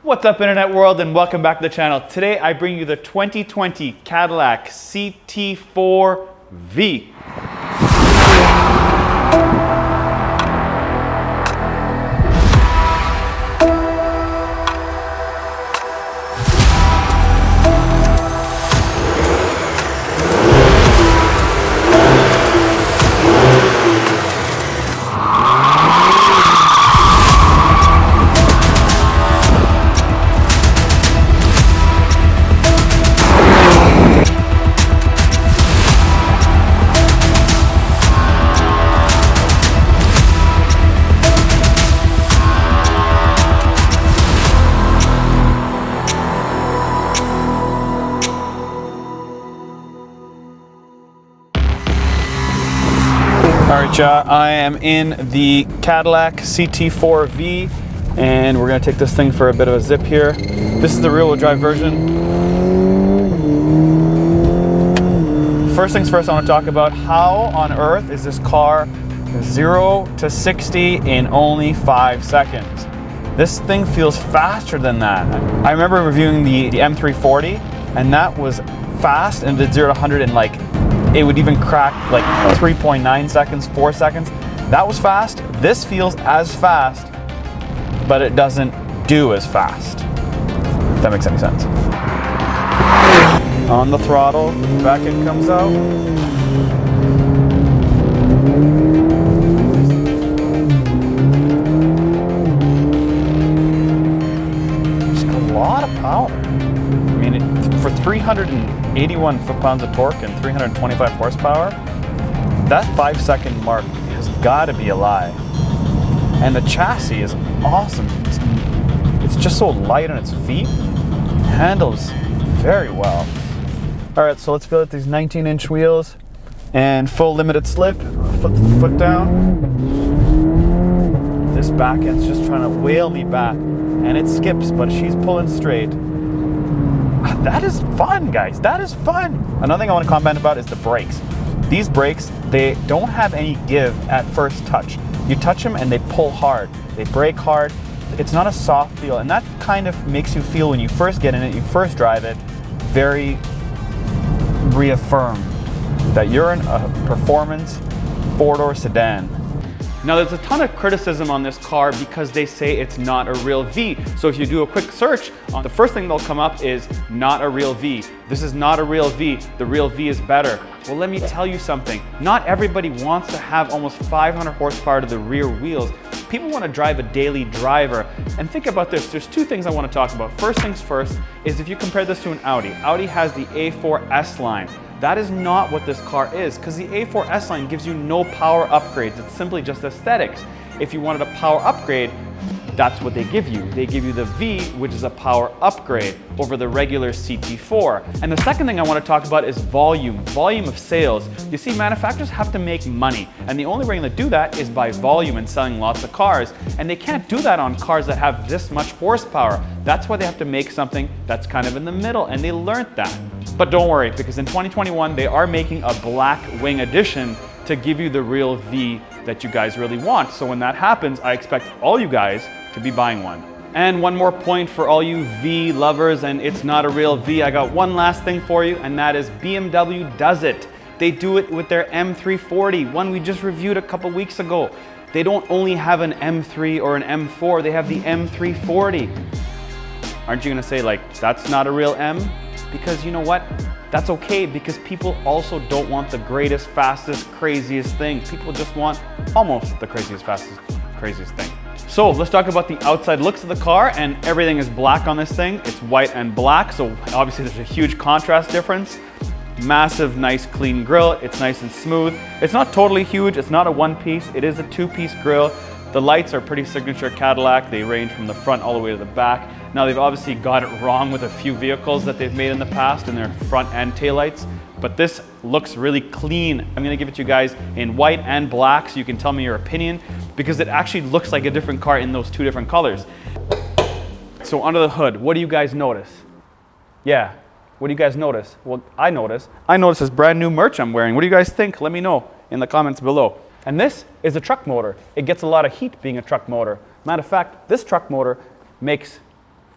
What's up, internet world, and welcome back to the channel. Today I bring you the 2020 Cadillac CT4-V. Alright, y'all, I am in the Cadillac CT4-V and we're going to take this thing for a bit of a zip here. This is the rear-wheel drive version. First things first, I want to talk about how on earth is this car 0 to 60 in only 5 seconds. This thing feels faster than that. I remember reviewing the M340 and that was fast and did 0 to 100 in like, it would even crack like 3.9 seconds, 4 seconds. That was fast. This feels as fast, but it doesn't do as fast. If that makes any sense. On the throttle, back end comes out. Just a lot of power. I mean, for 381 foot-pounds of torque and 325 horsepower, that 5-second mark has got to be a lie. And the chassis is awesome. It's just so light on its feet. Handles very well. All right, so let's feel at these 19-inch wheels and full limited slip. Foot down. This back end's just trying to whale me back, and it skips, but she's pulling straight. That is fun, guys. That is fun. Another thing I want to comment about is the brakes. These brakes, they don't have any give at first touch. You touch them and they pull hard. They brake hard. It's not a soft feel, and that kind of makes you feel when you first get in it, you first drive it, very reaffirmed that you're in a performance four-door sedan. Now, there's a ton of criticism on this car because they say it's not a real V. So if you do a quick search, the first thing that'll come up is not a real V. This is not a real V. The real V is better. Well, let me tell you something. Not everybody wants to have almost 500 horsepower to the rear wheels. People want to drive a daily driver. And think about this. There's two things I want to talk about. First things first is if you compare this to an Audi. Audi has the A4S line. That is not what this car is, because the A4S line gives you no power upgrades. It's simply just aesthetics. If you wanted a power upgrade, that's what they give you. They give you the V, which is a power upgrade over the regular CT4. And the second thing I want to talk about is volume of sales. You see, manufacturers have to make money, and the only way to do that is by volume and selling lots of cars. And they can't do that on cars that have this much horsepower. That's why they have to make something that's kind of in the middle, and they learned that. But don't worry, because in 2021, they are making a black wing edition to give you the real V that you guys really want. So when that happens, I expect all you guys to be buying one. And one more point for all you V lovers, and it's not a real V, I got one last thing for you, and that is BMW does it. They do it with their M340, one we just reviewed a couple weeks ago. They don't only have an M3 or an M4, they have the M340. Aren't you gonna say, like, that's not a real M? Because you know what? That's okay, because people also don't want the greatest, fastest, craziest thing. People just want almost the craziest, fastest, craziest thing. So let's talk about the outside looks of the car, and everything is black on this thing. It's white and black, so obviously there's a huge contrast difference. Massive, nice, clean grille. It's nice and smooth. It's not totally huge. It's not a one-piece. It is a two-piece grille. The lights are pretty signature Cadillac. They range from the front all the way to the back. Now, they've obviously got it wrong with a few vehicles that they've made in the past in their front and taillights, but this looks really clean. I'm gonna give it to you guys in white and black so you can tell me your opinion, because it actually looks like a different car in those two different colors. So under the hood, what do you guys notice? Yeah, what do you guys notice? Well, I notice this brand new merch I'm wearing. What do you guys think? Let me know in the comments below. And this is a truck motor. It gets a lot of heat being a truck motor. Matter of fact, this truck motor makes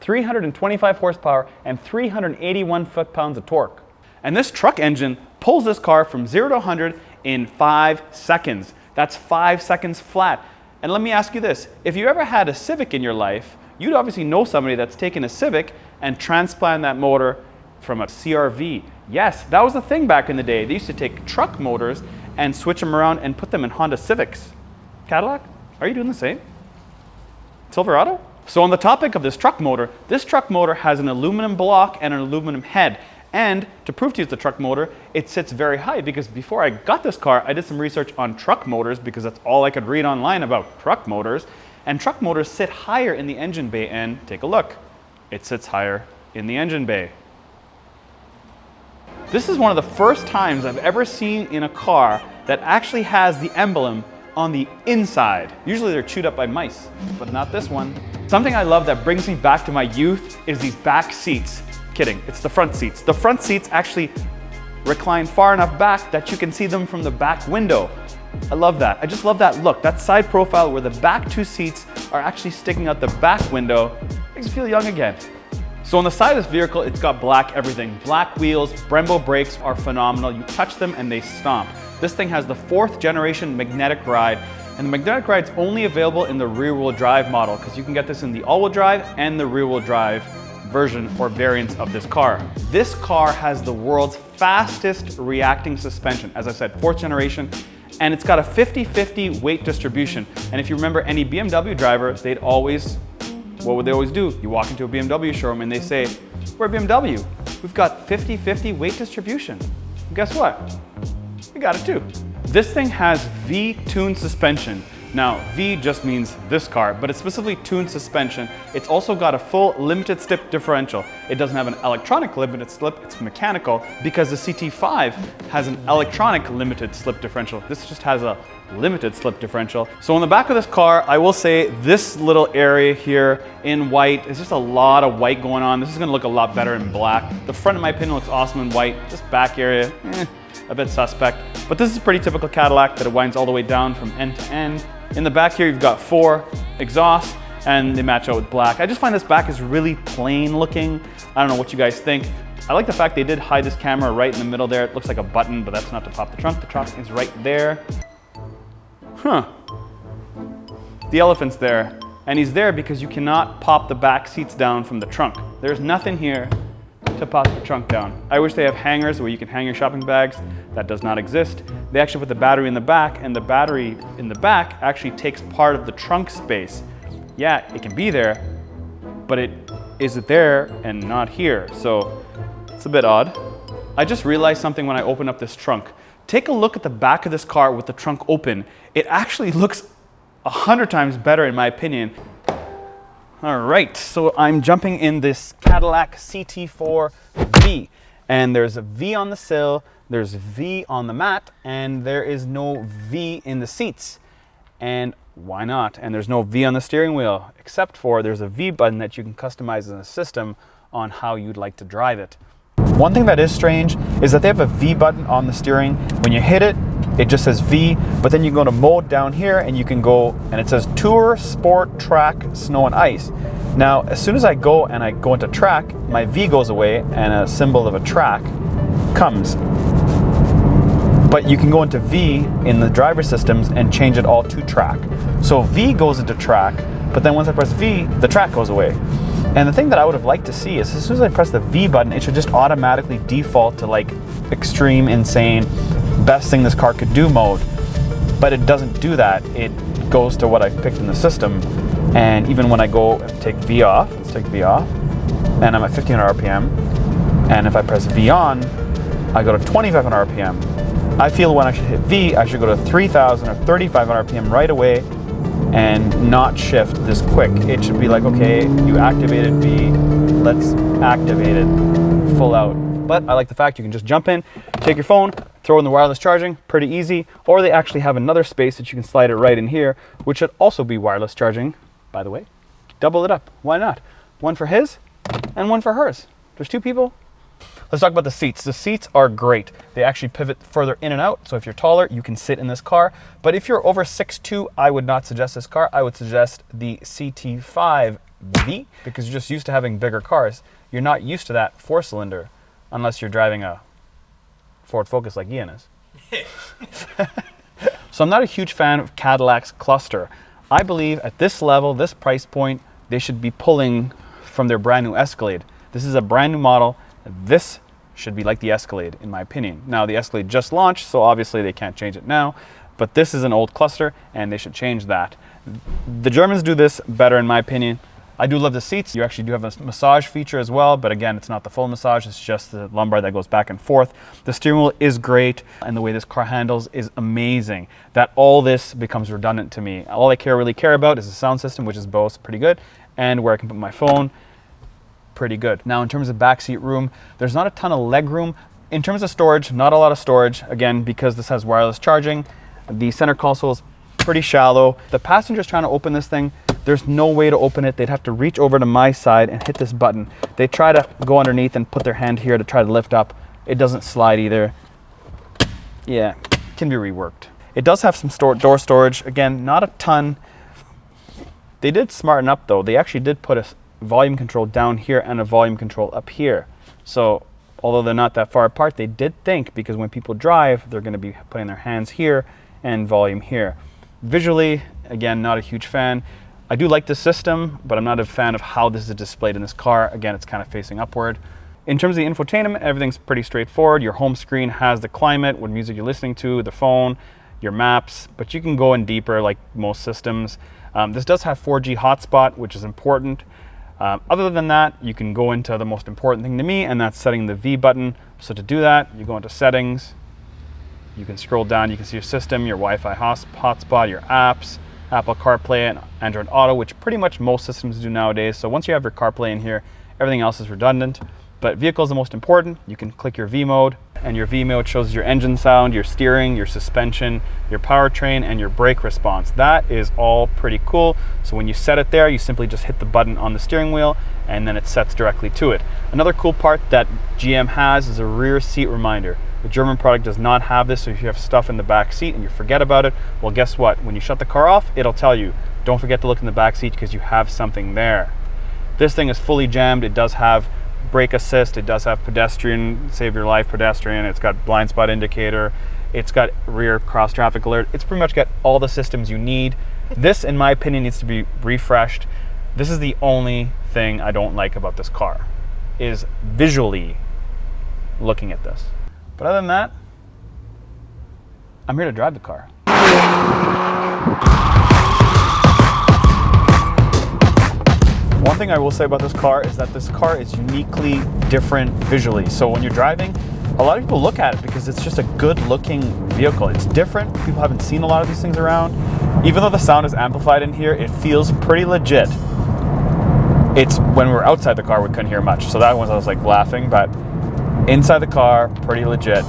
325 horsepower, and 381 foot-pounds of torque. And this truck engine pulls this car from 0 to 100 in 5 seconds. That's 5 seconds flat. And let me ask you this, if you ever had a Civic in your life, you'd obviously know somebody that's taken a Civic and transplanted that motor from a CR-V. Yes, that was the thing back in the day. They used to take truck motors and switch them around and put them in Honda Civics. Cadillac, are you doing the same? Silverado? So on the topic of this truck motor has an aluminum block and an aluminum head. And to prove to you it's a truck motor, it sits very high, because before I got this car, I did some research on truck motors because that's all I could read online about truck motors. And truck motors sit higher in the engine bay, and take a look. It sits higher in the engine bay. This is one of the first times I've ever seen in a car that actually has the emblem on the inside. Usually they're chewed up by mice, but not this one. Something I love that brings me back to my youth is these back seats. Kidding, it's the front seats. The front seats actually recline far enough back that you can see them from the back window. I love that. I just love that look. That side profile where the back two seats are actually sticking out the back window makes you feel young again. So on the side of this vehicle, it's got black everything. Black wheels, Brembo brakes are phenomenal. You touch them and they stomp. This thing has the 4th generation magnetic ride, and the magnetic ride's only available in the rear-wheel drive model, because you can get this in the all-wheel drive and the rear-wheel drive version or variants of this car. This car has the world's fastest reacting suspension. As I said, 4th generation, and it's got a 50-50 weight distribution. And if you remember any BMW driver, what would they always do? You walk into a BMW showroom and they say, we're BMW. We've got 50-50 weight distribution. And guess what? We got it too. This thing has V-tuned suspension. Now, V just means this car, but it's specifically tuned suspension. It's also got a full limited slip differential. It doesn't have an electronic limited slip, it's mechanical, because the CT5 has an electronic limited slip differential. This just has a limited slip differential. So on the back of this car, I will say this little area here in white, is just a lot of white going on. This is gonna look a lot better in black. The front, in my opinion, looks awesome in white. This back area, a bit suspect. But this is a pretty typical Cadillac that it winds all the way down from end to end. In the back here, you've got 4 exhausts, and they match out with black. I just find this back is really plain looking. I don't know what you guys think. I like the fact they did hide this camera right in the middle there. It looks like a button, but that's not to pop the trunk. The trunk is right there. Huh. The elephant's there, and he's there because you cannot pop the back seats down from the trunk. There's nothing here to pop the trunk down. I wish they have hangers where you can hang your shopping bags. That does not exist. They actually put the battery in the back, and the battery in the back actually takes part of the trunk space. Yeah, it can be there, but is it there and not here? So it's a bit odd. I just realized something when I opened up this trunk. Take a look at the back of this car with the trunk open. It actually looks 100 times better in my opinion. All right, so I'm jumping in this Cadillac CT4-V, and there's a V on the sill, there's a V on the mat, and there is no V in the seats. And why not? And there's no V on the steering wheel, except for there's a V button that you can customize in the system on how you'd like to drive it. One thing that is strange is that they have a V button on the steering. When you hit it, it just says V, but then you go to mode down here and you can go, and it says Tour, Sport, Track, Snow and Ice. Now, as soon as I go into track, my V goes away and a symbol of a track comes. But you can go into V in the driver systems and change it all to track. So V goes into track, but then once I press V, the track goes away. And the thing that I would have liked to see is as soon as I press the V button, it should just automatically default to like extreme, insane, best thing this car could do mode. But it doesn't do that. It goes to what I've picked in the system. And even when I go take V off, let's take V off, and I'm at 1500 RPM. And if I press V on, I go to 2500 RPM. I feel when I should hit V, I should go to 3000 or 3500 RPM right away and not shift this quick. It should be like, okay, you activated V, let's activate it full out. But I like the fact you can just jump in, take your phone, throw in the wireless charging, pretty easy. Or they actually have another space that you can slide it right in here, which should also be wireless charging, by the way. Double it up, why not? One for his and one for hers. There's 2 people. Let's talk about the seats. The seats are great. They actually pivot further in and out. So if you're taller, you can sit in this car. But if you're over 6'2", I would not suggest this car. I would suggest the CT5 ats-v because you're just used to having bigger cars. You're not used to that 4-cylinder unless you're driving a Ford Focus like Ian is. So I'm not a huge fan of Cadillac's cluster. I believe at this level, this price point, they should be pulling from their brand new Escalade. This is a brand new model. This should be like the Escalade, in my opinion. Now, the Escalade just launched, so obviously they can't change it now, but this is an old cluster, and they should change that. The Germans do this better, in my opinion. I do love the seats. You actually do have a massage feature as well, but again, it's not the full massage, it's just the lumbar that goes back and forth. The steering wheel is great, and the way this car handles is amazing. That all this becomes redundant to me. All I really care about is the sound system, which is both pretty good, and where I can put my phone, pretty good. Now, in terms of backseat room, there's not a ton of leg room. In terms of storage, not a lot of storage, again, because this has wireless charging. The center console is pretty shallow. The passenger's trying to open this thing. There's no way to open it. They'd have to reach over to my side and hit this button. They try to go underneath and put their hand here to try to lift up. It doesn't slide either. Yeah, can be reworked. It does have some door storage. Again, not a ton. They did smarten up though. They actually did put a volume control down here and a volume control up here. So although they're not that far apart, they did think, because when people drive, they're going to be putting their hands here and volume here. Visually, again, not a huge fan. I do like this system, but I'm not a fan of how this is displayed in this car. Again, it's kind of facing upward. In terms of the infotainment, everything's pretty straightforward. Your home screen has the climate, what music you're listening to, the phone, your maps, but you can go in deeper like most systems. This does have 4G hotspot, which is important. Other than that, you can go into the most important thing to me, and that's setting the V button. So to do that, you go into settings, you can scroll down, you can see your system, your Wi-Fi hotspot, your apps, Apple CarPlay and Android Auto, which pretty much most systems do nowadays. So once you have your CarPlay in here, everything else is redundant. But vehicle is the most important. You can click your V mode, and your V mode shows your engine sound, your steering, your suspension, your powertrain, and your brake response. That is all pretty cool. So when you set it there, you simply just hit the button on the steering wheel, and then it sets directly to it. Another cool part that GM has is a rear seat reminder. The German product does not have this, so if you have stuff in the back seat and you forget about it, well, guess what? When you shut the car off, it'll tell you, don't forget to look in the back seat because you have something there. This thing is fully jammed. It does have brake assist, it does have pedestrian, save your life pedestrian, it's got blind spot indicator, it's got rear cross traffic alert. It's pretty much got all the systems you need. This, in my opinion, needs to be refreshed. This is the only thing I don't like about this car, is visually looking at this. But other than that, I'm here to drive the car. One thing I will say about this car is that this car is uniquely different visually. So when you're driving, a lot of people look at it because it's just a good looking vehicle. It's different. People haven't seen a lot of these things around. Even though the sound is amplified in here, it feels pretty legit. It's when we were outside the car, we couldn't hear much. So that was, I was like laughing, but inside the car, pretty legit.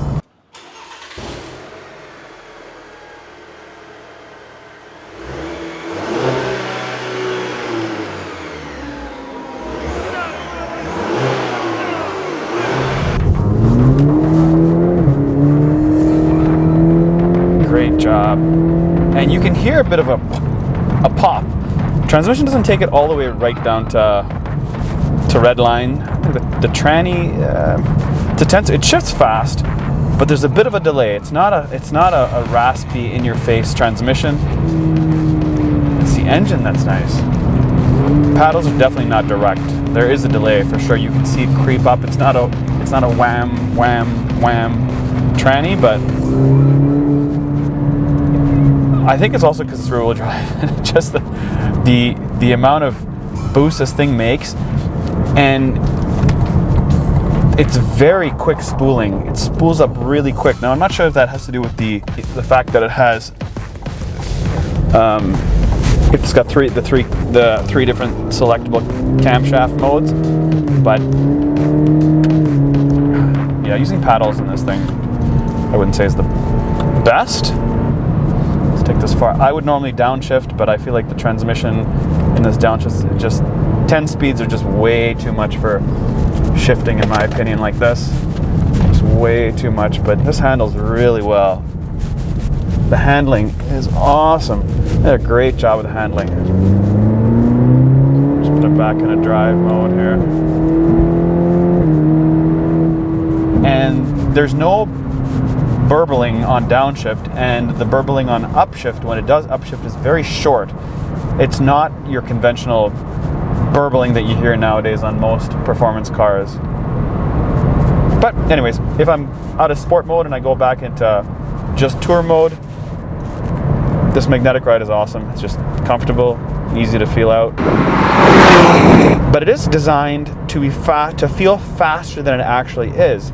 Great job. And you can hear a bit of a pop. Transmission doesn't take it all the way right down to red line. The tranny, it shifts fast, but there's a bit of a delay. It's not a raspy in-your-face transmission. It's the engine that's nice. Paddles are definitely not direct. There is a delay for sure. You can see it creep up. It's not a wham wham wham tranny, but I think it's also because it's rear-wheel drive. Just the amount of boost this thing makes, and it's very quick spooling. It spools up really quick. Now I'm not sure if that has to do with the fact that it has it's got the three different selectable camshaft modes, but yeah, using paddles in this thing I wouldn't say is the best. Take this far. I would normally downshift, but I feel like the transmission in this downshift, just 10 speeds are just way too much for shifting, in my opinion, like this. It's way too much, but this handles really well. The handling is awesome. They did a great job with the handling. Just put a back in a drive mode here. And there's no burbling on downshift, and the burbling on upshift, when it does upshift, is very short. It's not your conventional burbling that you hear nowadays on most performance cars. But anyways, if I'm out of sport mode and I go back into just tour mode, this magnetic ride is awesome. It's just comfortable, easy to feel out. But it is designed to be to feel faster than it actually is.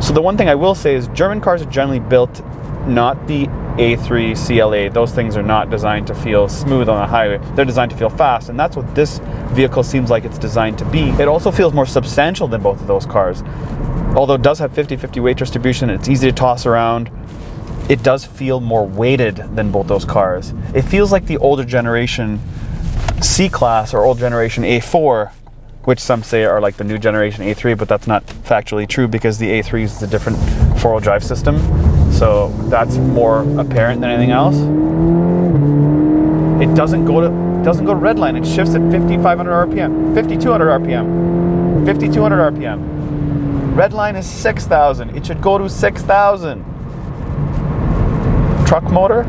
So the one thing I will say is German cars are generally built, not the A3 CLA. Those things are not designed to feel smooth on the highway. They're designed to feel fast, and that's what this vehicle seems like it's designed to be. It also feels more substantial than both of those cars. Although it does have 50-50 weight distribution, it's easy to toss around, it does feel more weighted than both those cars. It feels like the older generation C-Class or old generation A4, which some say are like the new generation A3, but that's not factually true because the A3 is a different four-wheel drive system. So that's more apparent than anything else. It doesn't go to red line. It shifts at 5,500 RPM, 5,200 RPM, 5,200 RPM. Red line is 6,000. It should go to 6,000. Truck motor?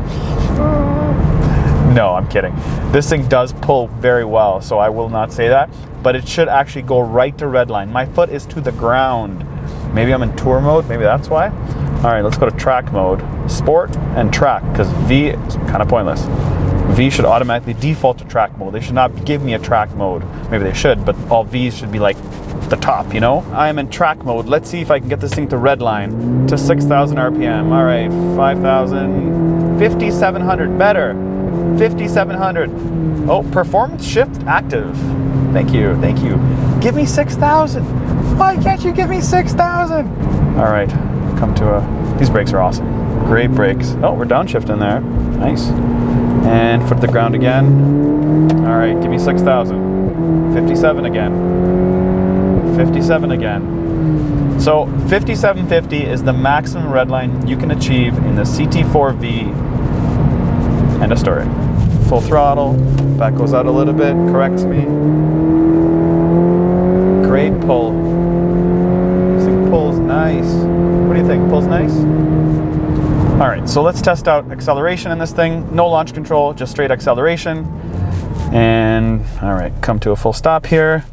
No, I'm kidding. This thing does pull very well, so I will not say that, but it should actually go right to red line. My foot is to the ground. Maybe I'm in tour mode, maybe that's why. All right, let's go to track mode. Sport and track, because V is kind of pointless. V should automatically default to track mode. They should not give me a track mode. Maybe they should, but all Vs should be like the top, you know? I am in track mode. Let's see if I can get this thing to red line to 6,000 RPM. All right, 5,000, 5,700, better. 5,700. Oh, performance shift active. Thank you, thank you. Give me 6,000. Why can't you give me 6,000? All right, come to a, these brakes are awesome. Great brakes. Oh, we're downshifting there. Nice. And foot to the ground again. All right, give me 6,000. 57 again. 57 again. So 5750 is the maximum redline you can achieve in the CT4-V. End of story. Full throttle. Back goes out a little bit. Corrects me. Great pull. This thing pulls nice. What do you think? Pulls nice? All right, so let's test out acceleration in this thing. No launch control, just straight acceleration. And all right, come to a full stop here.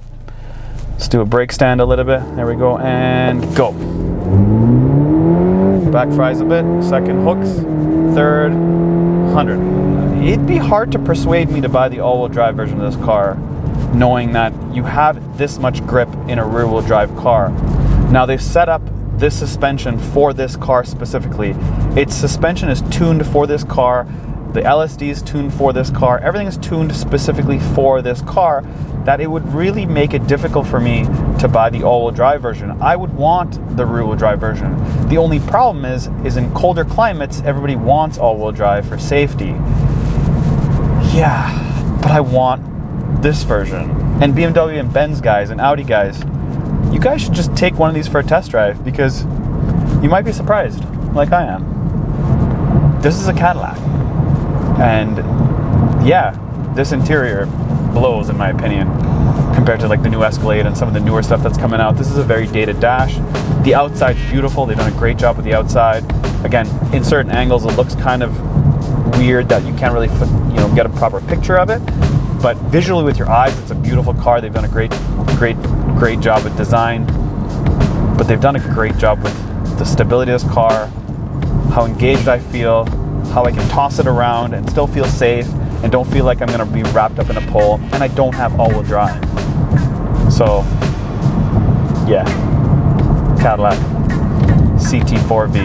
Let's do a brake stand a little bit. There we go, and go. Back fries a bit, second hooks, third, 100. It'd be hard to persuade me to buy the all-wheel drive version of this car, knowing that you have this much grip in a rear-wheel drive car. Now they've set up this suspension for this car specifically. Its suspension is tuned for this car. The LSD is tuned for this car. Everything is tuned specifically for this car, that it would really make it difficult for me to buy the all-wheel drive version. I would want the rear-wheel drive version. The only problem is in colder climates, everybody wants all-wheel drive for safety. Yeah, but I want this version. And BMW and Benz guys and Audi guys, you guys should just take one of these for a test drive, because you might be surprised, like I am. This is a Cadillac. And yeah, this interior blows in my opinion, compared to like the new Escalade and some of the newer stuff that's coming out. This is a very dated dash. The outside's beautiful. They've done a great job with the outside. Again, in certain angles, it looks kind of weird that you can't really, get a proper picture of it. But visually with your eyes, it's a beautiful car. They've done a great job with design. But they've done a great job with the stability of this car, how engaged I feel, how I can toss it around and still feel safe and don't feel like I'm going to be wrapped up in a pole, and I don't have all-wheel drive. So, yeah, Cadillac CT4-V.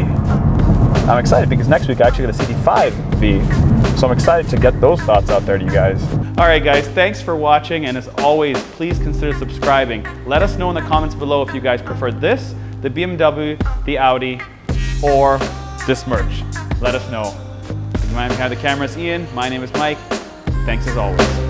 I'm excited because next week I actually get a CT5-V, so I'm excited to get those thoughts out there to you guys. All right, guys, thanks for watching, and as always, please consider subscribing. Let us know in the comments below if you guys prefer this, the BMW, the Audi, or this merch. Let us know. Behind the camera is Ian. My name is Mike. Thanks as always.